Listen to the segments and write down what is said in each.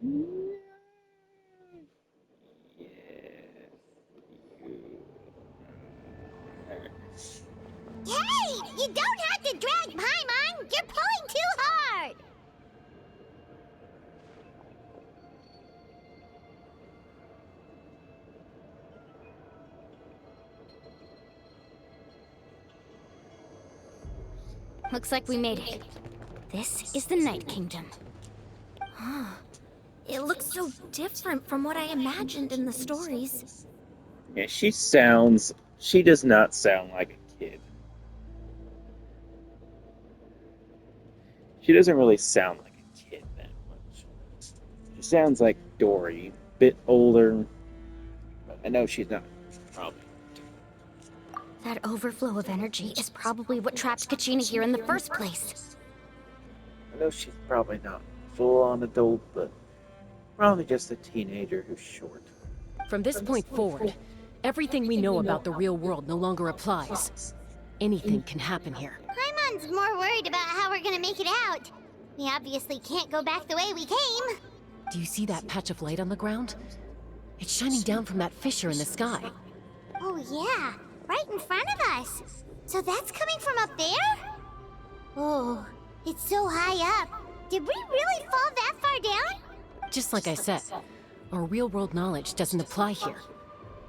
Hey! You don't have to drag Paimon! You're pulling too hard! Looks like we made it. This is the Night Kingdom. It looks so different from what I imagined in the stories. Yeah, she does not sound like a kid. She doesn't really sound like a kid that much. She sounds like Dory, a bit older. But I know she's not, probably. That overflow of energy is probably what trapped Kachina here in the first place. I know she's probably not full-on adult, but probably just a teenager who's short. From this point forward, everything we know about the real world no longer applies. Anything can happen here. Paimon's more worried about how we're gonna make it out. We obviously can't go back the way we came. Do you see that patch of light on the ground? It's shining down from that fissure in the sky. Oh yeah, right in front of us. So that's coming from up there? Oh, it's so high up. Did we really fall that far down? Just like I said, our real-world knowledge doesn't apply here.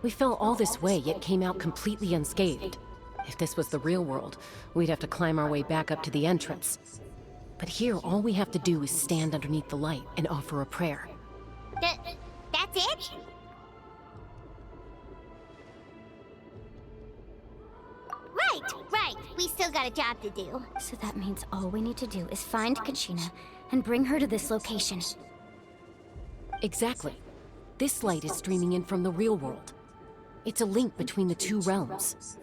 We fell all this way, yet came out completely unscathed. If this was the real world, we'd have to climb our way back up to the entrance. But here, all we have to do is stand underneath the light and offer a prayer. That's it? Right. We still got a job to do. So that means all we need to do is find Kachina and bring her to this location. Exactly. This light is streaming in from the real world. It's a link between the two realms.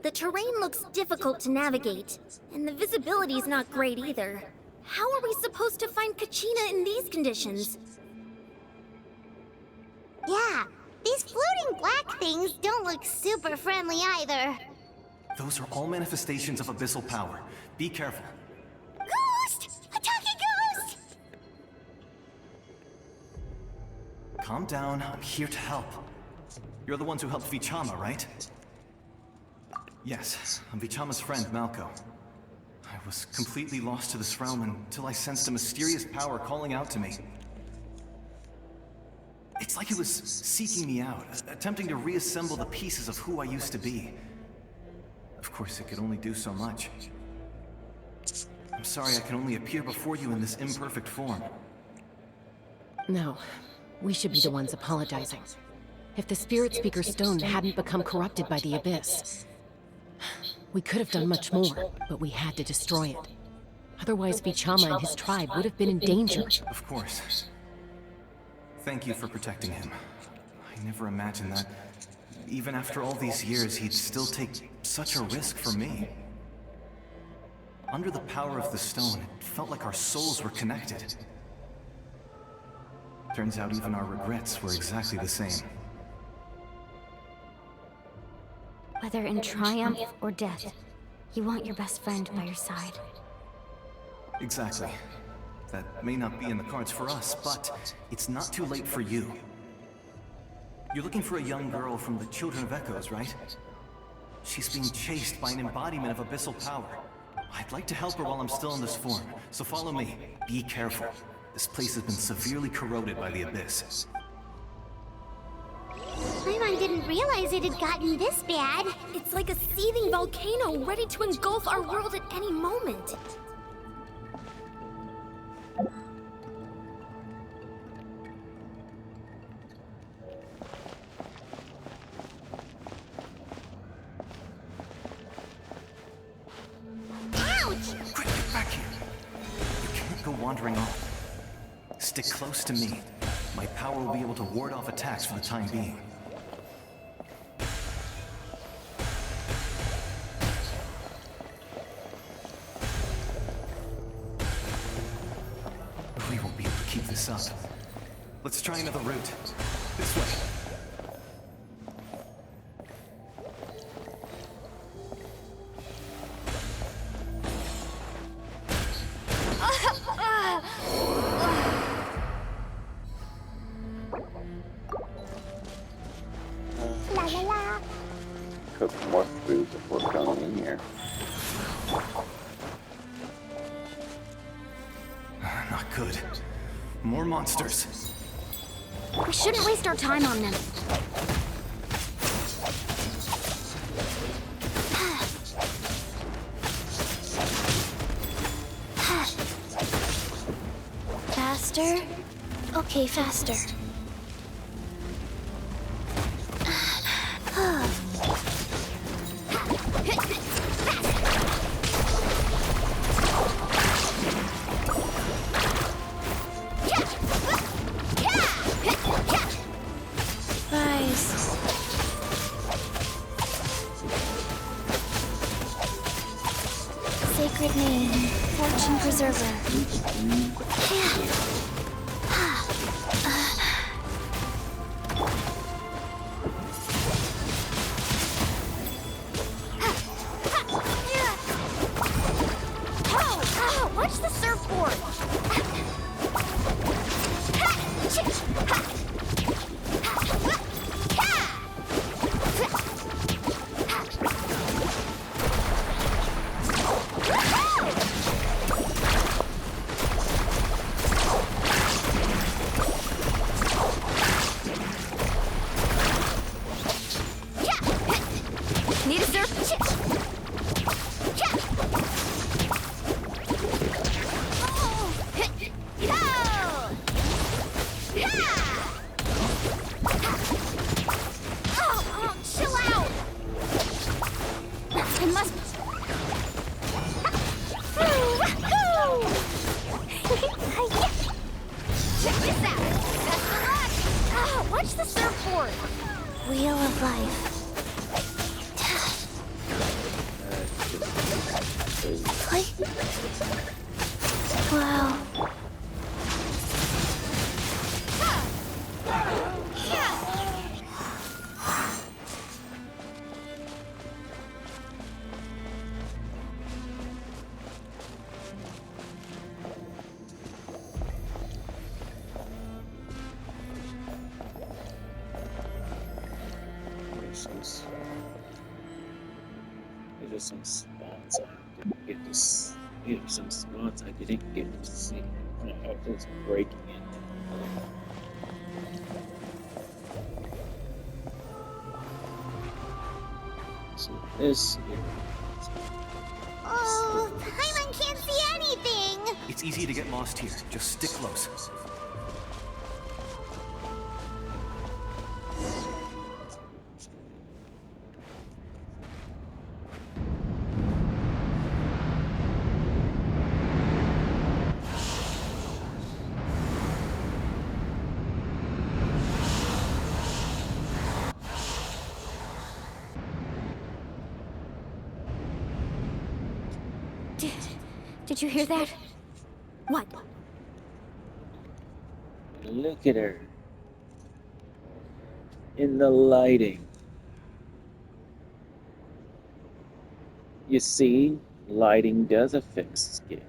The terrain looks difficult to navigate, and the visibility is not great either. How are we supposed to find Kachina in these conditions? Yeah, these floating black things don't look super friendly either. Those are all manifestations of abyssal power. Be careful. Ghost! A talking ghost! Calm down, I'm here to help. You're the ones who helped Vichama, right? Yes, I'm Vichama's friend, Malko. I was completely lost to this realm until I sensed a mysterious power calling out to me. It's like it was seeking me out, attempting to reassemble the pieces of who I used to be. Of course, it could only do so much. I'm sorry I can only appear before you in this imperfect form. No, we should be the ones apologizing. If the Spirit Speaker Stone hadn't become corrupted by the Abyss, we could have done much more, but we had to destroy it. Otherwise, Vichama and his tribe would have been in danger. Of course. Thank you for protecting him. I never imagined that, even after all these years, he'd still take such a risk for me. Under the power of the stone, it felt like our souls were connected. Turns out even our regrets were exactly the same. Whether in triumph or death, you want your best friend by your side. Exactly. That may not be in the cards for us, but it's not too late for you. You're looking for a young girl from the Children of Echoes, right? She's being chased by an embodiment of abyssal power. I'd like to help her while I'm still in this form, so follow me. Be careful. This place has been severely corroded by the Abyss. Paimon didn't realize it had gotten this bad. It's like a seething volcano ready to engulf our world at any moment. Quick, get back here! You can't go wandering off. Stick close to me. My power will be able to ward off attacks for the time being. We won't be able to keep this up. Let's try another route. This way. there. Not good. More monsters. We shouldn't waste our time on them. Faster? Okay, faster. Rise. Sacred name, fortune preserver. Watch the surfboard! Need a surf? Chill out! I must... Check this out! Best of luck! Watch the surfboard! Wheel of life. Wow. There's some spots I didn't get to see. There's some spots I didn't get to see. I was breaking it. So this here. Oh, Paimon can't see anything! It's easy to get lost here. Just stick close. Did you hear that? What? Look at her. In the lighting. You see, lighting does affect skin.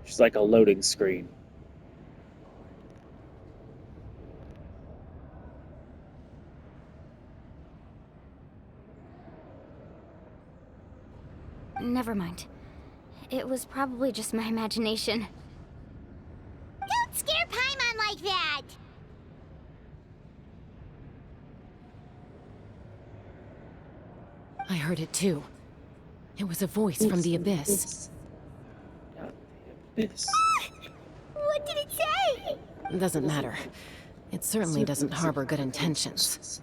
She's like a loading screen. Never mind. It was probably just my imagination. Don't scare Paimon like that! I heard it too. It was a voice from the abyss. Not the abyss. What did it say? Doesn't matter. It certainly doesn't harbor good intentions.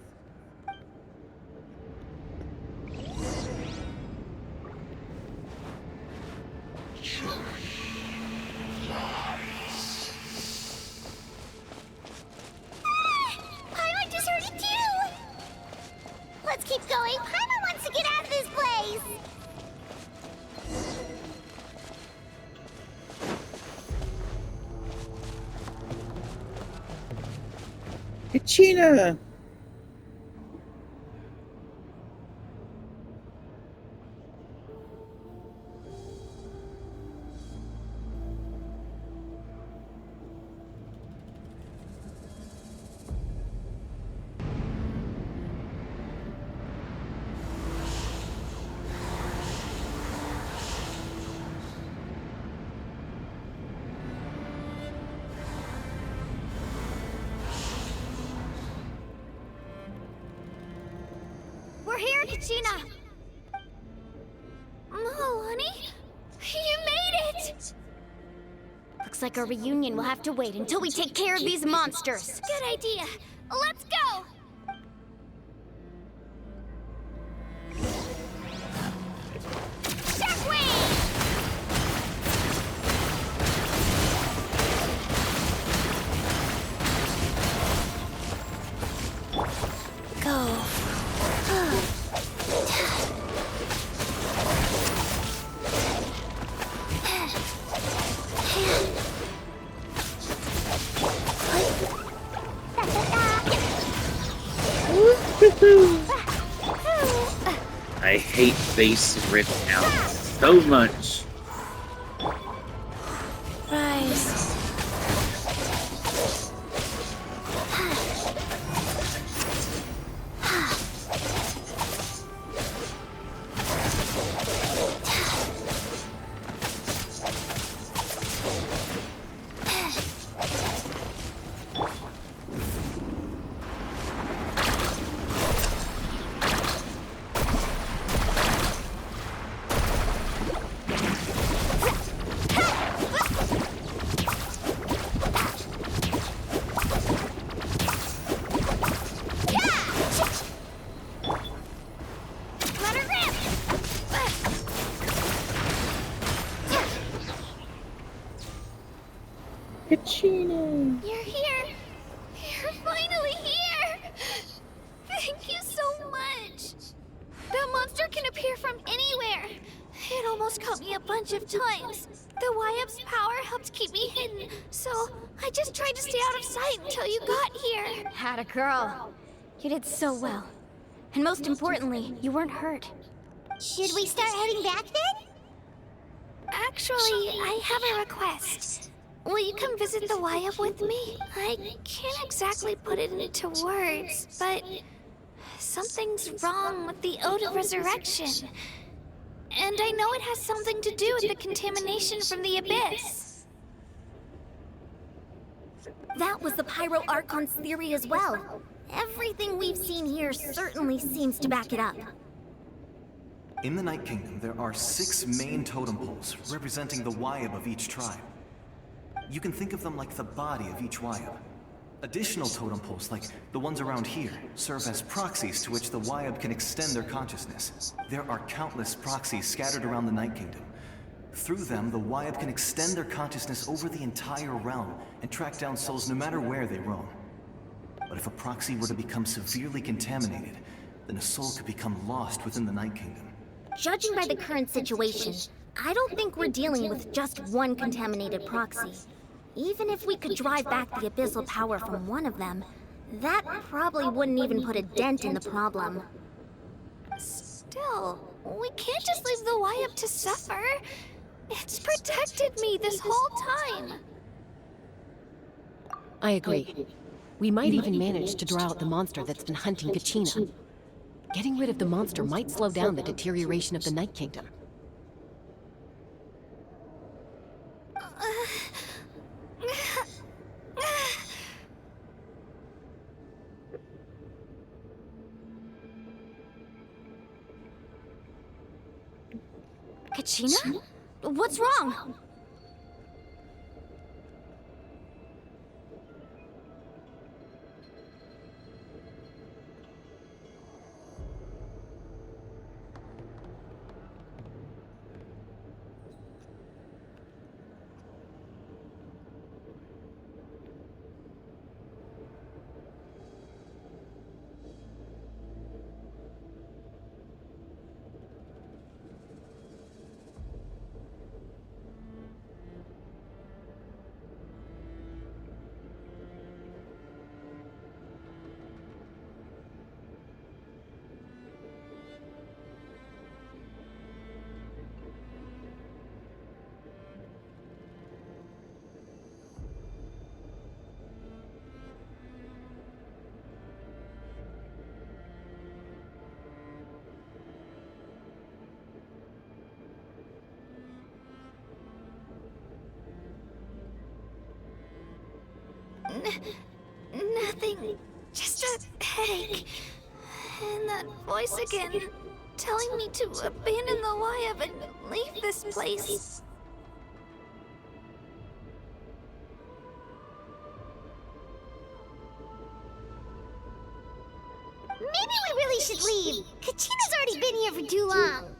Paimon just heard it too! Let's keep going. Paimon wants to get out of this place! Kachina! You're here, Kachina! Milani? You made it! Looks like our reunion will have to wait until we take care of these monsters. Good idea. Let's go! I hate base rip out so much. Rise. Kachina! You're here! You're finally here! Thank you so much! That monster can appear from anywhere! It almost caught me a bunch of times. The Wyap's power helped keep me hidden, so I just tried to stay out of sight until you got here. Had a girl. You did so well. And most importantly, you weren't hurt. Should we start heading back then? Actually, I have a request. Will you come visit the Wyap with me? I can't exactly put it into words, but something's wrong with the Ode of Resurrection. And I know it has something to do with the contamination from the Abyss. That was the Pyro Archon's theory as well. Everything we've seen here certainly seems to back it up. In the Night Kingdom, there are 6 main totem poles representing the Wyap of each tribe. You can think of them like the body of each Wyap. Additional totem poles, like the ones around here, serve as proxies to which the Wyap can extend their consciousness. There are countless proxies scattered around the Night Kingdom. Through them, the Wyap can extend their consciousness over the entire realm and track down souls no matter where they roam. But if a proxy were to become severely contaminated, then a soul could become lost within the Night Kingdom. Judging by the current situation, I don't think we're dealing with just one contaminated proxy. Even if we could drive back the abyssal power from one of them, that probably wouldn't even put a dent in the problem. Still, we can't just leave the Wyap to suffer. It's protected me this whole time. I agree. We might even manage to draw out the monster that's been hunting Kachina. Getting rid of the monster might slow down the deterioration of the Night Kingdom. Kachina? What's wrong? Nothing. Just a headache. And that voice again, telling me to abandon the Wayab and leave this place. Maybe we really should leave. Kachina's already been here for too long.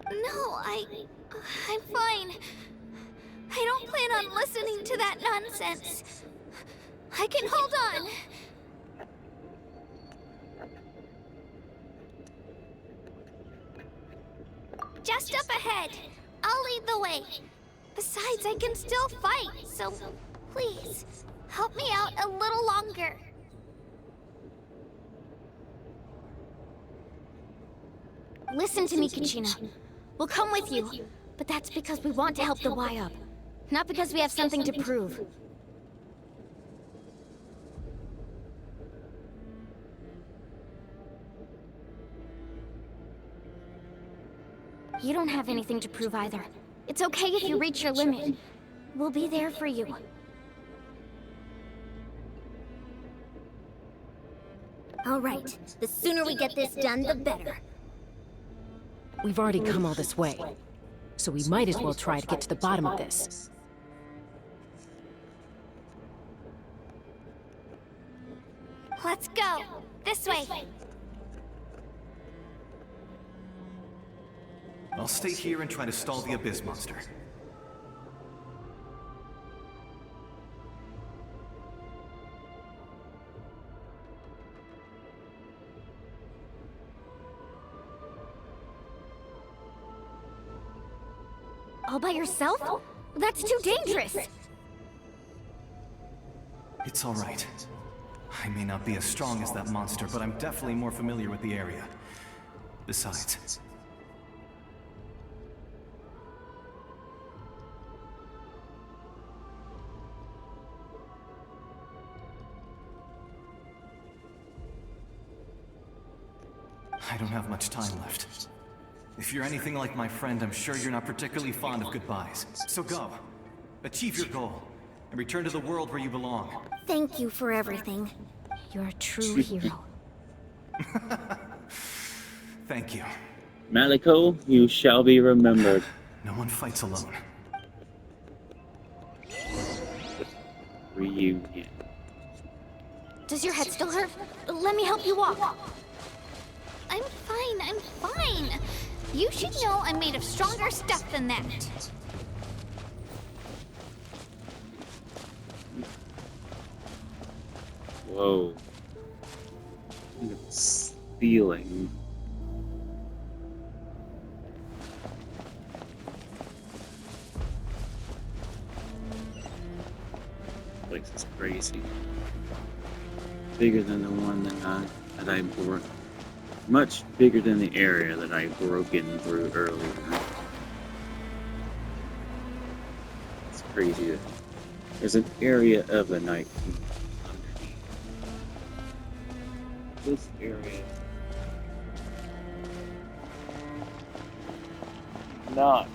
No, I'm fine. I don't plan on listening to that nonsense. I can hold on. Just up ahead. I'll lead the way. Besides, I can still fight, so please, help me out a little longer. Listen to me, Kachina. We'll come with you, but that's because we want to help the Wayab, not because we have something to prove. You don't have anything to prove either. It's okay if you reach your limit. We'll be there for you. All right. The sooner we get this done, the better. We've already come all this way, so we might as well try to get to the bottom of this. Let's go. This way. I'll stay here and try to stall the Abyss monster. All by yourself? That's too dangerous! It's all right. I may not be as strong as that monster, but I'm definitely more familiar with the area. Besides, I don't have much time left. If you're anything like my friend, I'm sure you're not particularly fond of goodbyes. So go. Achieve your goal. And return to the world where you belong. Thank you for everything. You're a true hero. Thank you. Maliko, you shall be remembered. No one fights alone. Reunion. Does your head still hurt? Let me help you walk. I'm fine, I'm fine. You should know I'm made of stronger stuff than that. Whoa. It's ceiling. Place is crazy. Bigger than the one that I broke. Much bigger than the area that I broken through earlier. It's crazy that there's an area of the night underneath. This area not.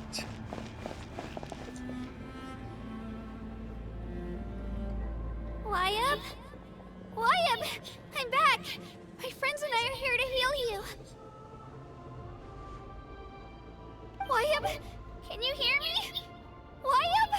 Wayab? Wayab! I'm back! My friends and I are here to heal you. Wayab, can you hear me? Wayab?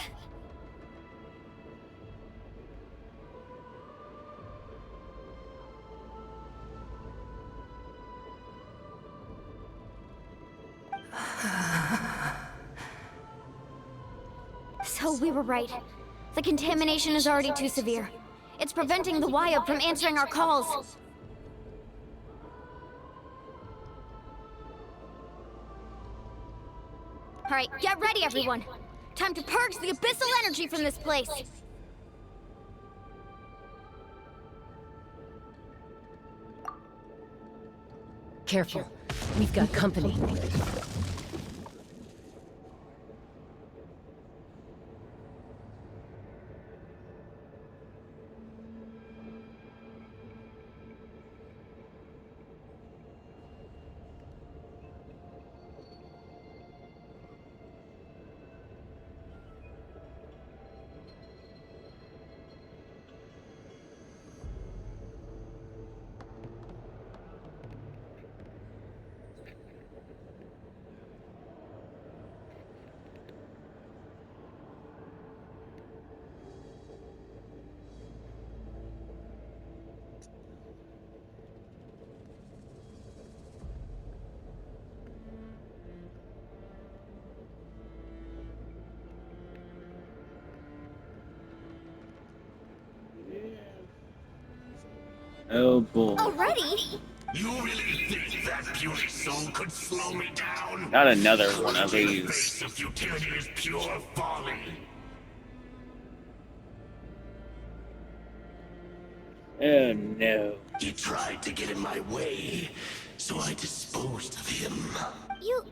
So we were right. The contamination is already too severe. It's preventing the Wayab from answering our calls. Alright, get ready everyone! Time to purge the abyssal energy from this place! Careful. We've got company. Oh boy. Already? You really think that beauty soul could slow me down? Not another one of The these. face of futility is pure folly. Oh no. He tried to get in my way, so I disposed of him. You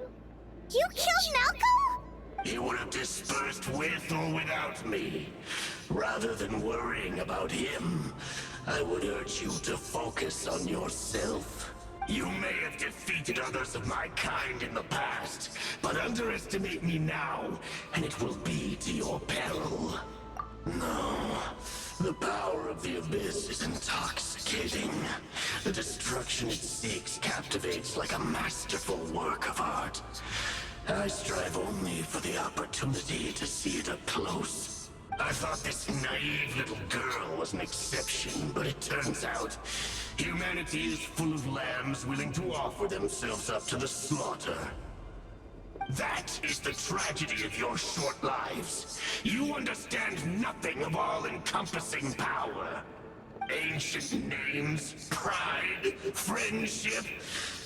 killed Malcolm? He would have dispersed with or without me. Rather than worrying about him, I would urge you to focus on yourself. You may have defeated others of my kind in the past, but underestimate me now, and it will be to your peril. No, the power of the Abyss is intoxicating. The destruction it seeks captivates like a masterful work of art. I strive only for the opportunity to see it up close. I thought this naive little girl was an exception, but it turns out humanity is full of lambs willing to offer themselves up to the slaughter. That is the tragedy of your short lives. You understand nothing of all-encompassing power. Ancient names, pride, friendship,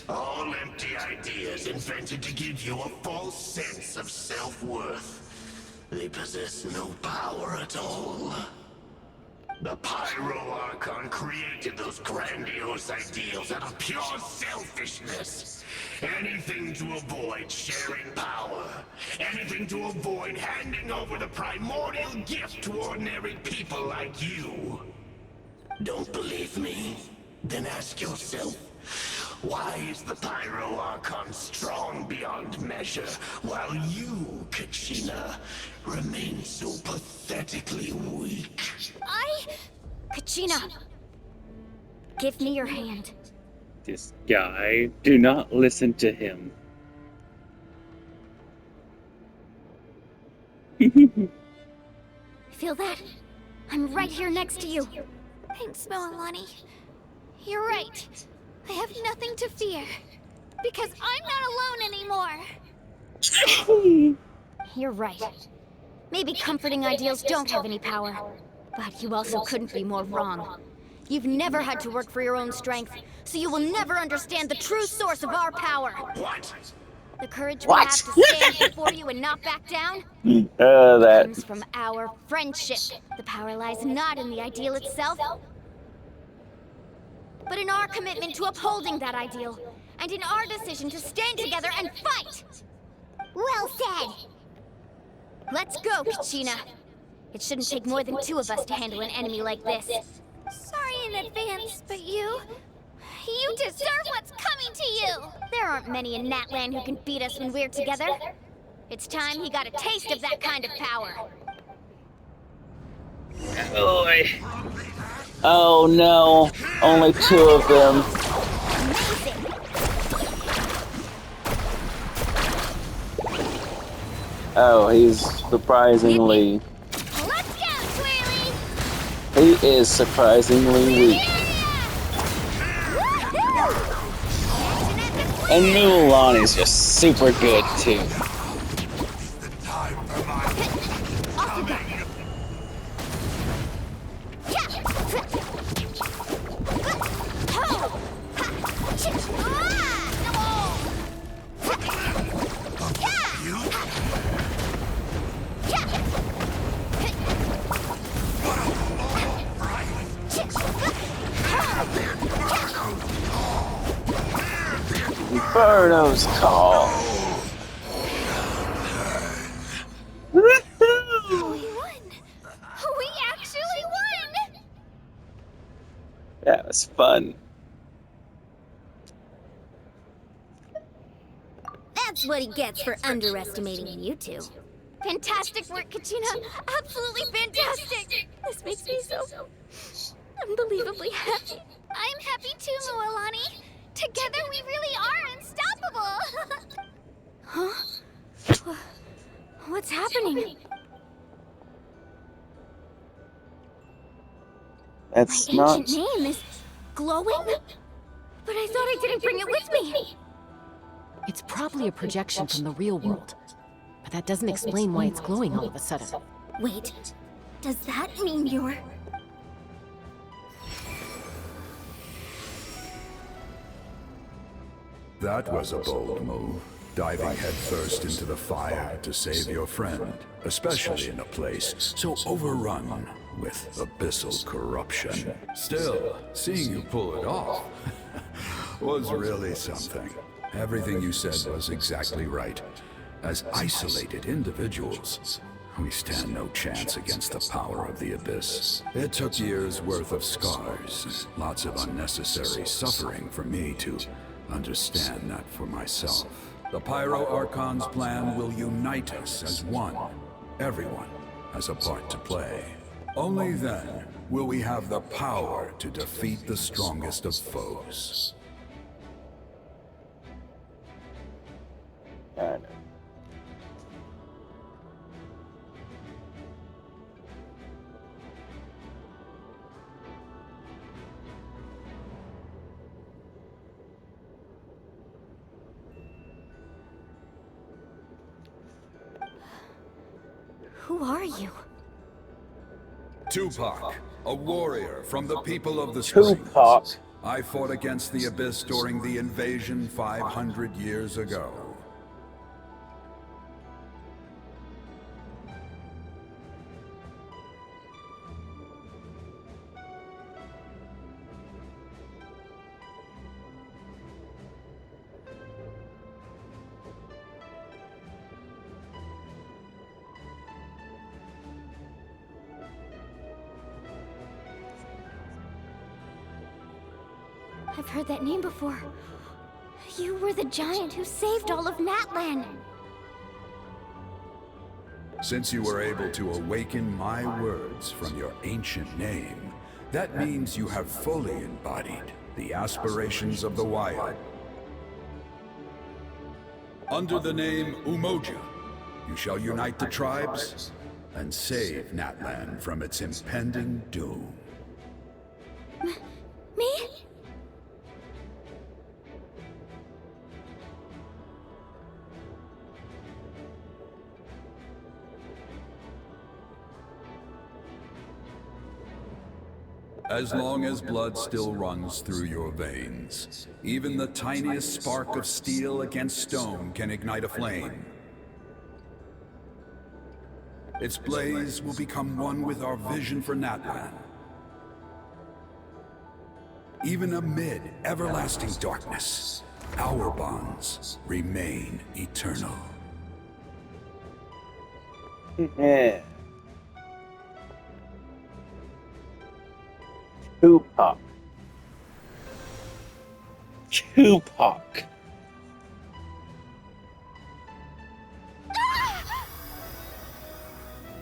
all empty ideas invented to give you a false sense of self-worth. They possess no power at all. The Pyro Archon created those grandiose ideals out of pure selfishness. Anything to avoid sharing power. Anything to avoid handing over the primordial gift to ordinary people like you. Don't believe me? Then ask yourself, why is the Pyro Archon strong beyond measure, while you, Kachina, remain so pathetically weak? Kachina! Give me your hand. This guy. Do not listen to him. Feel that? I'm right here next to you. Thanks, Moalani. You're right. I have nothing to fear. Because I'm not alone anymore. You're right. Maybe comforting ideals don't have any power. But you also couldn't be more wrong. You've never had to work for your own strength, so you will never understand the true source of our power. What? The courage we have to stand before you and not back down That. comes from our friendship. The power lies not in the ideal itself, but in our commitment to upholding that ideal, and in our decision to stand together and fight! Well said. Let's go, Kachina. It shouldn't take more than two of us to handle an enemy like this. Sorry in advance, but you deserve what's coming to you! There aren't many in Natlan who can beat us when we're together. It's time he got a taste of that kind of power. Oh no. Only two of them. Oh, he's surprisingly... Let's go, Twirly! He is surprisingly weak. And Mulan is just super good too. Birdo's call. Woohoo! We won! We actually won! That was fun. That's what he gets for underestimating you two. Fantastic work, Kachina. Absolutely fantastic. This makes me so unbelievably happy. I'm happy too, Mualani. Together we really are unstoppable! Huh? What's happening? That's My not. ancient name is glowing? But I thought I didn't bring it with me. It's probably a projection from the real world. But that doesn't explain why it's glowing all of a sudden. Wait, does that mean you're... That was a bold move, diving headfirst into the fire to save your friend, especially in a place so overrun with abyssal corruption. Still, seeing you pull it off was really something. Everything you said was exactly right. As isolated individuals, we stand no chance against the power of the Abyss. It took years' worth of scars, lots of unnecessary suffering for me to understand that for myself. The Pyro Archon's plan will unite us as one. Everyone has a part to play. Only then will we have the power to defeat the strongest of foes. Got it. Who are you? Tupac, a warrior from the people of the Springs. Tupac. I fought against the Abyss during the invasion 500 years ago. I've heard that name before. You were the giant who saved all of Natlan. Since you were able to awaken my words from your ancient name, that means you have fully embodied the aspirations of the Wild. Under the name Umoja, you shall unite the tribes and save Natlan from its impending doom. Me? As long as blood still runs through your veins, even the tiniest spark of steel against stone can ignite a flame. Its blaze will become one with our vision for Natlan. Even amid everlasting darkness, our bonds remain eternal. Yeah. Tupac. Tupac.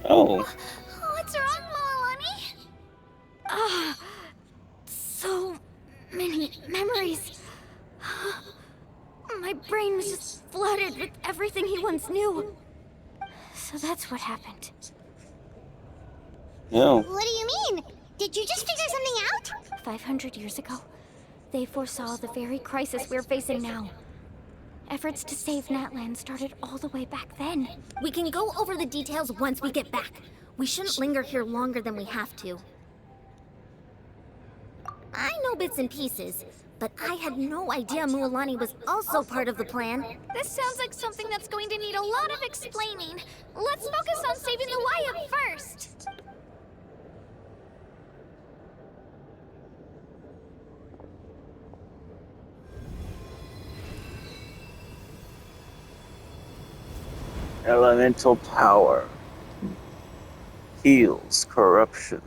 Oh. What's wrong, Mualani? Ah, so many memories. My brain was just flooded with everything he once knew. So that's what happened. No. What do you mean? Did you just figure something out? 500 years ago, they foresaw the very crisis we're facing now. Efforts to save Natlan started all the way back then. We can go over the details once we get back. We shouldn't linger here longer than we have to. I know bits and pieces, but I had no idea Mualani was also part of the plan. This sounds like something that's going to need a lot of explaining. Let's focus on saving the Wyatt first. Elemental power heals corruption.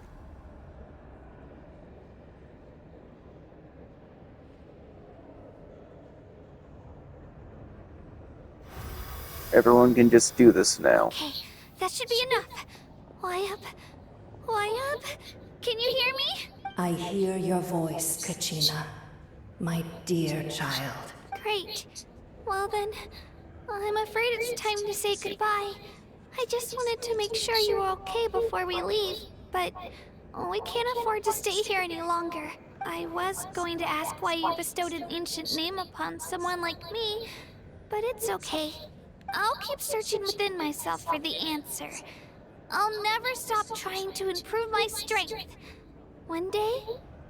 Everyone can just do this now. Okay, that should be enough. Why up? Why up? Can you hear me? I hear your voice, Kachina. My dear child. Great. Well then, I'm afraid it's time to say goodbye. I just wanted to make sure you were okay before we leave, but we can't afford to stay here any longer. I was going to ask why you bestowed an ancient name upon someone like me, but it's okay. I'll keep searching within myself for the answer. I'll never stop trying to improve my strength. One day,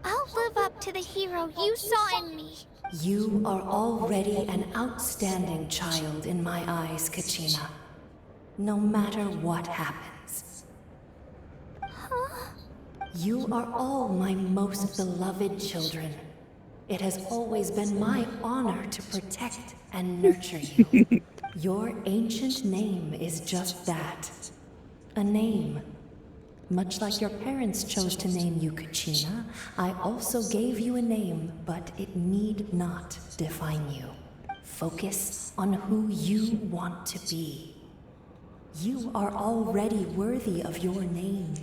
I'll live up to the hero you saw in me. You are already an outstanding child in my eyes, Kachina. No matter what happens. Huh? You are all my most beloved children. It has always been my honor to protect and nurture you. Your ancient name is just that. A name. Much like your parents chose to name you Kachina, I also gave you a name, but it need not define you. Focus on who you want to be. You are already worthy of your name.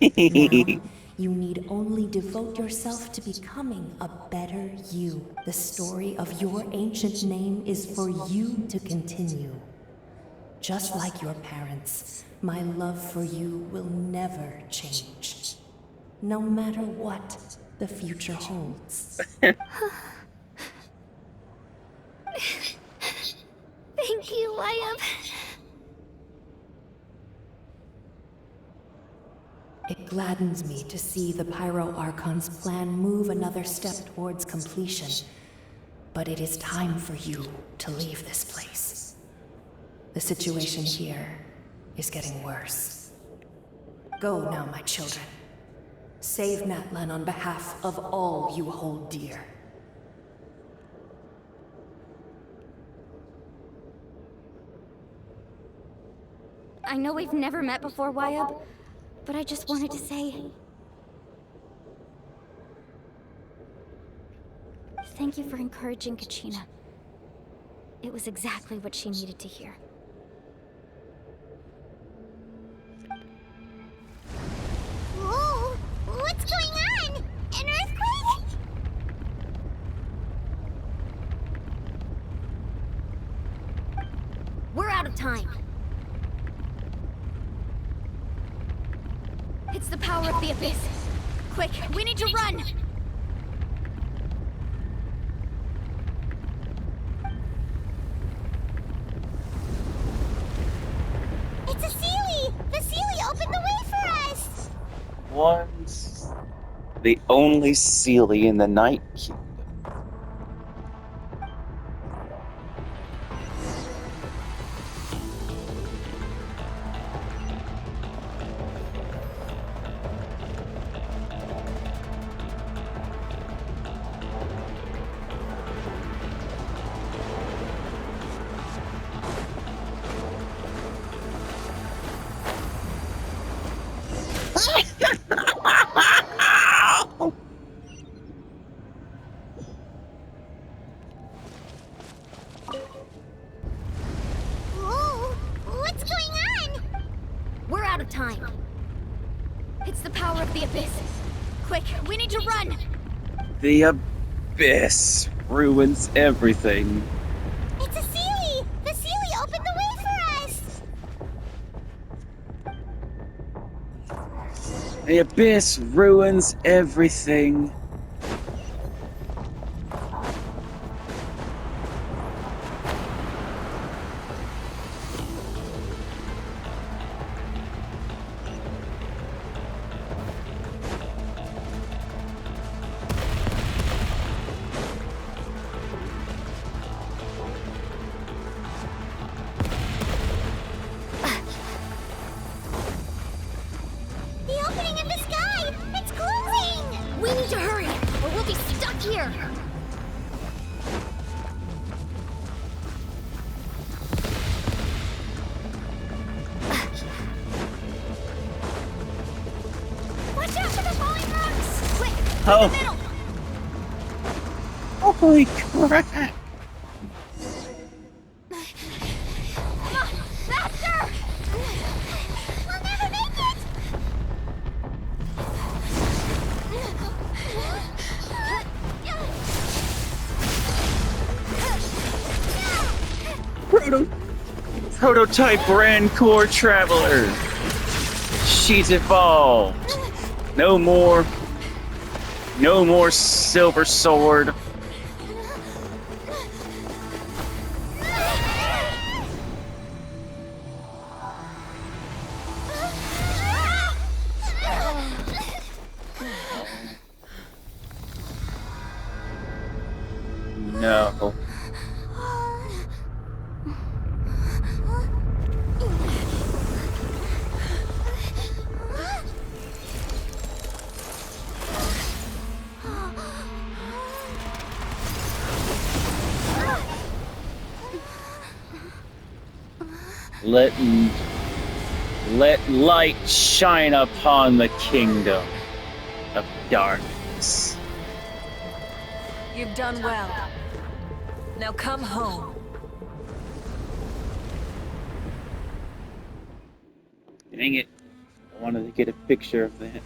Now, you need only devote yourself to becoming a better you. The story of your ancient name is for you to continue. Just like your parents, my love for you will never change. No matter what the future holds. Thank you, Wyatt. It gladdens me to see the Pyro Archon's plan move another step towards completion. But it is time for you to leave this place. The situation here is getting worse. Go now, my children. Save Natlan on behalf of all you hold dear. I know we've never met before, Wyatt, but I just wanted to say... thank you for encouraging Kachina. It was exactly what she needed to hear. Whoa! What's going on? An earthquake? We're out of time. It's the power of the Abyss. Quick, we need to run! It's a Sealy! The Sealy opened the way for us! Once the only Sealy in the Night Kingdom. Whoa! What's going on? We're out of time. It's the power of the Abyss. Quick, we need to run! The Abyss ruins everything. It's a Sealy! The Sealy opened the way for us! The Abyss ruins everything. The opening in the sky! It's closing! We need to hurry! Oh. Holy crap! Faster! We'll never make it! Prototype Rancor Traveler. She's evolved. No more Silver Sword. No. Let light shine upon the kingdom of darkness. You've done well. Now come home. Dang it. I wanted to get a picture of that.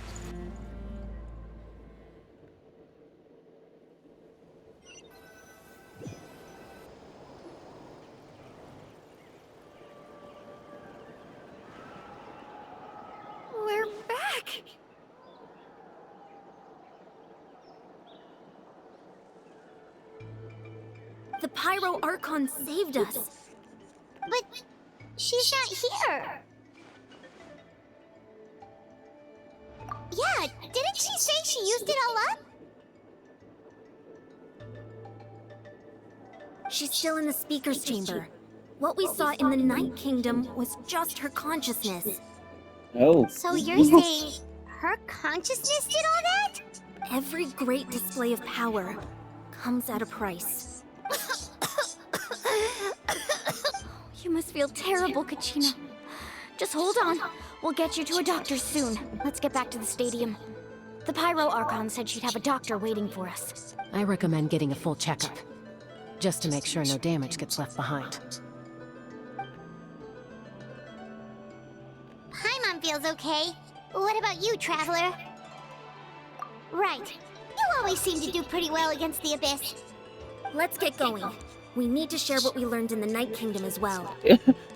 We're back! The Pyro Archon saved us. But she's not here. Yeah, didn't she say she used it all up? She's still in the speaker's chamber. What we saw in the Night Kingdom was just her consciousness. Oh. So you're saying her consciousness did all that? Every great display of power comes at a price. You must feel terrible, Kachina. Just hold on. We'll get you to a doctor soon. Let's get back to the stadium. The Pyro Archon said she'd have a doctor waiting for us. I recommend getting a full checkup, just to make sure no damage gets left behind. Paimon feels okay. What about you, Traveler? Right. You always seem to do pretty well against the Abyss. Let's get going. We need to share what we learned in the Night Kingdom as well.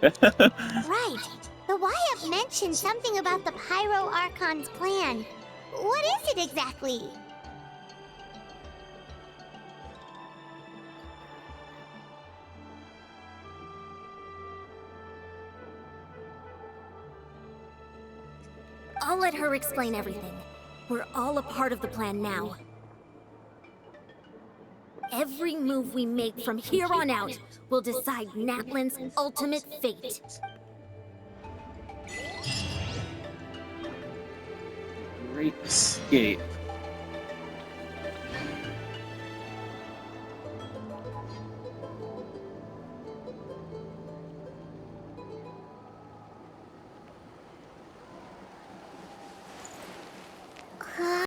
Right. The Wyatt mentioned something about the Pyro Archon's plan. What is it exactly? I'll let her explain everything. We're all a part of the plan now. Every move we make from here on out will decide Natlan's ultimate fate. Great escape.